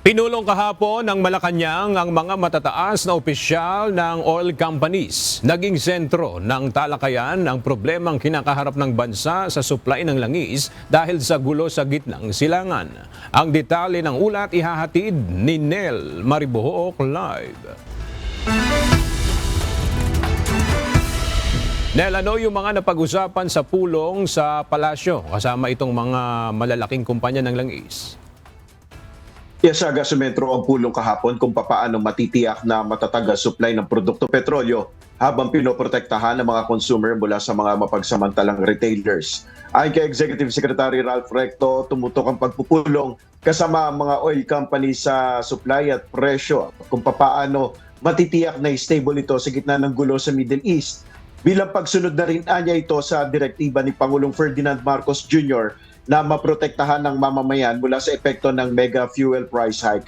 Pinulong kahapon ng Malacanang ang mga matataas na opisyal ng oil companies. Naging sentro ng talakayan ang problemang kinakaharap ng bansa sa supply ng langis dahil sa gulo sa gitnang silangan. Ang detalye ng ulat ihahatid ni Nel Maribohoc live. Nel, ano yung mga napag-usapan sa pulong sa palasyo kasama itong mga malalaking kumpanya ng langis? Yes, Gasumetro ang pulong kahapon kung papaano matitiyak na matatag ang supply ng produkto petrolyo habang pinoprotektahan ng mga consumer mula sa mga mapagsamantalang retailers. Ayon kay Executive Secretary Ralph Recto, tumutok ang pagpupulong kasama ang mga oil companies sa supply at presyo kung papaano matitiyak na stable ito sa gitna ng gulo sa Middle East. Bilang pagsunod na rin niya ito sa direktiba ni Pangulong Ferdinand Marcos Jr. na maprotektahan ng mamamayan mula sa epekto ng mega fuel price hike.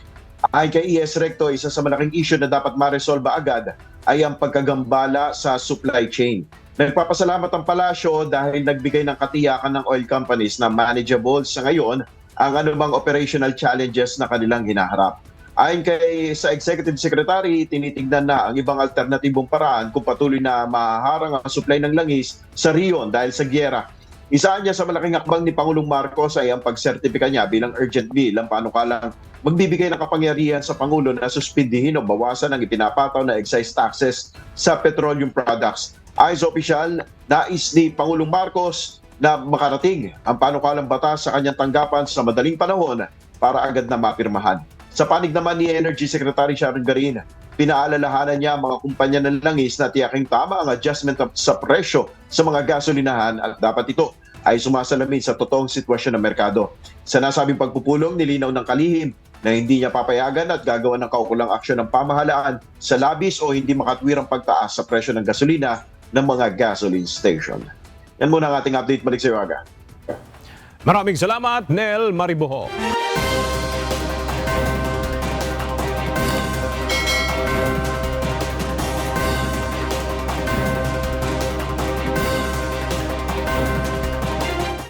Ayon kay ES Recto, isa sa malaking issue na dapat maresolba agad ay ang pagkagambala sa supply chain. Nagpapasalamat ang palasyo dahil nagbigay ng katiyakan ng oil companies na manageable sa ngayon ang anumang operational challenges na kanilang hinaharap. Ayon kay sa Executive Secretary, tinitingnan na ang ibang alternatibong paraan kung patuloy na mahaharang ang supply ng langis sa riyon dahil sa gyera. Isa niya sa malaking hakbang ni Pangulong Marcos ay ang pagsertipika niya bilang urgent bill ang panukalang magbibigay ng kapangyarihan sa Pangulo na suspindihin o bawasan ang ipinapataw na excise taxes sa petroleum products. Ayon sa opisyal, nais ni Pangulong Marcos na makarating ang panukalang batas sa kanyang tanggapan sa madaling panahon para agad na mapirmahan. Sa panig naman ni Energy Secretary Sharon Garin, pinaalalahanan niya ang mga kumpanya ng langis na tiyaking tama ang adjustment sa presyo sa mga gasolinahan at dapat ito ay sumasalamin sa totoong sitwasyon ng merkado. Sa nasabing pagpupulong, nilinaw ng kalihim na hindi niya papayagan at gagawa ng kaukulang aksyon ng pamahalaan sa labis o hindi makatwirang pagtaas sa presyo ng gasolina ng mga gasoline station. Yan muna ang ating update. Balik sa iyo, Aga. Maraming salamat, Nel Maribohoc.